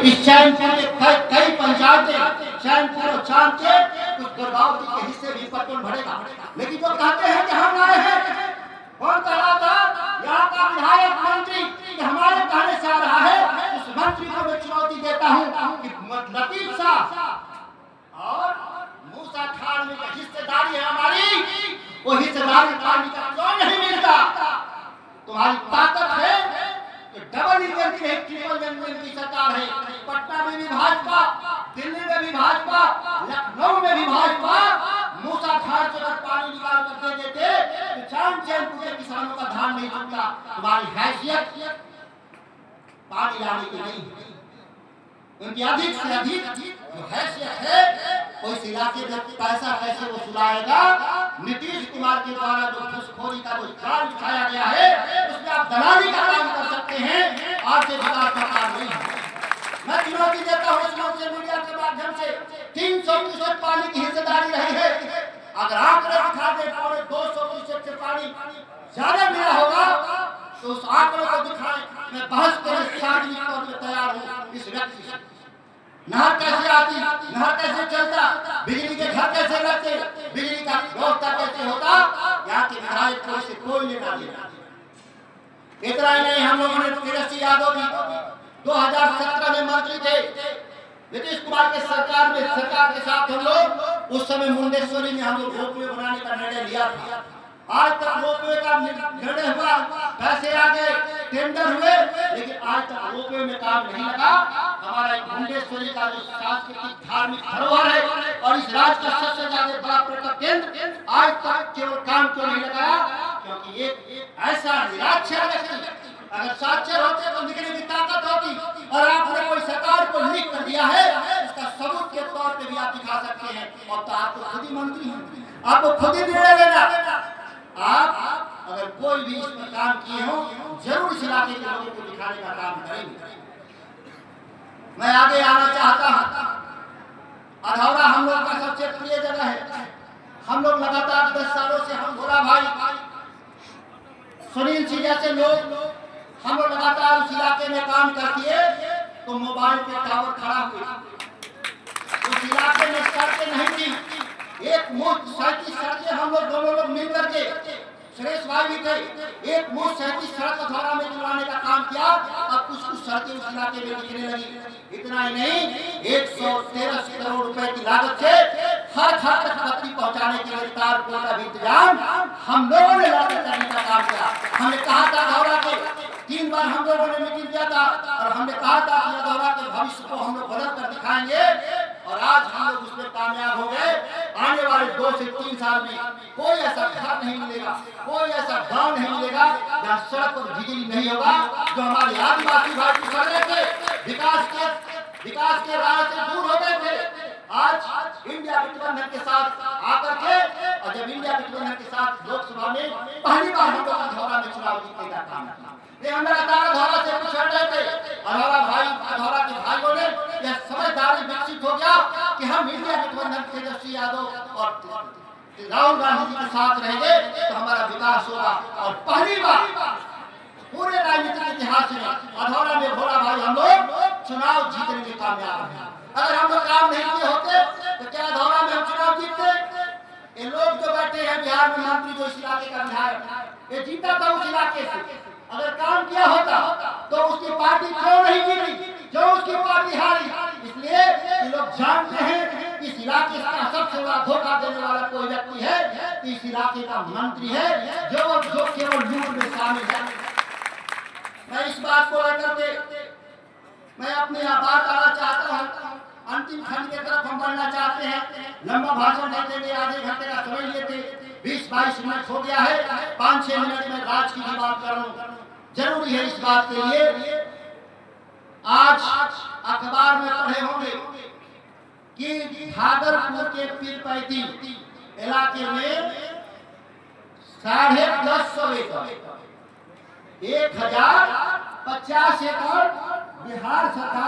इस चैनपुर के कई पंचायतें चैनपुर और चांद के कुछ दुर्गावती के हिस्से भी पटवन भरेगा। लेकिन जो कहते हैं कि हम आए हैं, कौन कह रहा था यहाँ का विधायक मंत्री कि हमारे कहने से आ रहा है, उस मंत्री को मैं चुनौती देता हूँ कि लतीफ साहब और मूसा खान में हिस्सेदारी है हमारी, वो हिस्सेदारी पानी का क्यों नहीं मिलता? तुम्हारी ताकत है कि डबल इंजन की ट्रिपल इंजन की सरकार है। पटना में भी भाजपा, दिल्ली में भी भाजपा, लखनऊ में भी भाजपा। मूसा खान से अगर पानी निकाल कर दे देते तो चैनपुर के किसानों का धान नहीं चुकता। तुम्हारी हैसियत पानी लाने की नहीं, उनकी अधिक से अधिक जो हैसियत है वो इस इलाके में पैसा कैसे वसूलाएगा। नीतीश कुमार के द्वारा जो घूसखोरी का जो जाल बिछाया गया है उसमें आप दलाली का काम कर सकते हैं, आपसे विकास का काम नहीं है। मैं चुनौती देता हूँ सोशल मीडिया के माध्यम से 300% पानी की हिस्सेदारी रही है। अगर आंकड़े दिखा दे 200% से पानी ज्यादा मिला होगा तो उस आंकड़े को दिखाएं, मैं बहस करने सार्वजनिक तौर पर तैयार हूँ। इस व्यक्ति से नहर कैसे आती, नहर कैसे चलता, बिजली के घर कैसे लगते, बिजली का व्यवस्था कैसे होता, यहाँ के विधायक को इससे कोई लेना देना। इतना ही नहीं, हम लोगों ने तेजस्वी यादव भी 2017 में मंत्री थे, नीतीश कुमार के सरकार के साथ हम लोग उस समय मुंडेश्वरी में हम लोग रोपवे बनाने का निर्णय लिया था। आज तक रोपवे का निर्णय हुआ, पैसे आ गए, टेंडर हुए, लेकिन आज तक रोपवे में काम नहीं लगा। हमारा एक मुंडेश्वरी का जो सांस्कृतिक धार्मिक धरोहर है और इस राज्य का सबसे ज्यादा बड़ा पर्यटक केंद्र आज तक केवल काम क्यों नहीं लगाया? क्योंकि एक ऐसा निराक्षर व्यक्ति अगर साक्षर होते तो लिखने की ताकत होती, और आपने कोई सरकार को लिख कर दिया है उसका सबूत के तौर पे भी आप दिखा सकते हैं। और तो आप तो खुद ही मंत्री हैं, आपको खुद ही निर्णय लेना। आप अगर कोई भी इस पर काम किए हो जरूर इस इलाके के लोगों को दिखाने का काम करेंगे। मैं आगे आना चाहता हूँ। अधौरा हम लोग का सबसे प्रिय जगह है। हम लोग लगातार 10 सालों से हम भोला भाई, सुनील सिंह जैसे लोग हम लोग लगातार उस इलाके में काम करती है तो मोबाइल के टावर खड़ा हुए उस इलाके में सड़कें नहीं थी। एक मुश्त 37 सड़कें हम लोग दोनों लोग मिल करके, सुरेश भाई भी थे, एक मुश्त 37 सड़क अधौरा में दिलवाने का काम किया। अब कुछ सड़कें उस इलाके में दिखने लगी। इतना ही नहीं, 113 करोड़ रुपए की लागत से हर घर तक बत्ती पहुंचाने के लिए तार पुल का भी इंतजाम हम लोगों ने लड़कर करने का काम किया। हमने कहा था अधौरा के 3 बार हम लोगों ने मीटिंग किया था और हमने कहा था कि अधौरा के भविष्य को हम लोग बदल कर दिखाएंगे, और आज हम लोग उसमें कामयाब हो गए। आने वाले 2 से 3 साल में कोई ऐसा घर नहीं मिलेगा, कोई ऐसा गांव नहीं मिलेगा जहाँ सड़क और बिजली नहीं होगा। जो हमारे आदिवासी भाई पिछड़ रहे थे, विकास के राह से दूर हो गए थे, आज इंडिया गठबंधन के साथ आकर के, और जब इंडिया गठबंधन के साथ लोकसभा में पहली बार हम लोग अधौरा में चुनाव जीतने का काम किया। ये हम लगातार अधौरा से पिछड़ रहे थे। अधौरा के भाइयों ने यह समझदारी विकसित हो गया कि हम इंडिया गठबंधन तेजस्वी यादव और राहुल गांधी जी के साथ रहेंगे तो हमारा विकास होगा। और पहली बार पूरे राजनीतिक इतिहास में अधौरा में भोला भाई हम लोग चुनाव जीतने में कामयाब हैं। अगर हम लोग काम नहीं किए होते तो क्या अधौरा में हम चुनाव जीतते? ये लोग जो बैठे हैं बिहार में मंत्री, जो इस इलाके का विधायक, ये जीता था उस इलाके से। अगर काम किया होता तो उसकी पार्टी क्यों नहीं जीती, क्यों उसकी पार्टी हारी? इसलिए ये लोग जानते हैं कि इस इलाके का सबसे बड़ा धोखा देने वाला कोई व्यक्ति है तो इस इलाके का मंत्री है जो केवल लूट में शामिल है। मैं इस बात को लेकर के मैं अपने बात आना चाहता हूँ। अंतिम खंड की तरफ हम बढ़ना चाहते हैं। लंबा भाषण देते हुए आधे घंटे का समय लिए थे, 20-22 मिनट हो गया है। 5-6 मिनट में राज की बात करूं, जरूरी है इस बात के लिए। आज अखबार में पढ़े होंगे कि भागलपुर के पीरपैती इलाके में 1050 एकड़ 1050 एकड़ बिहार सरकार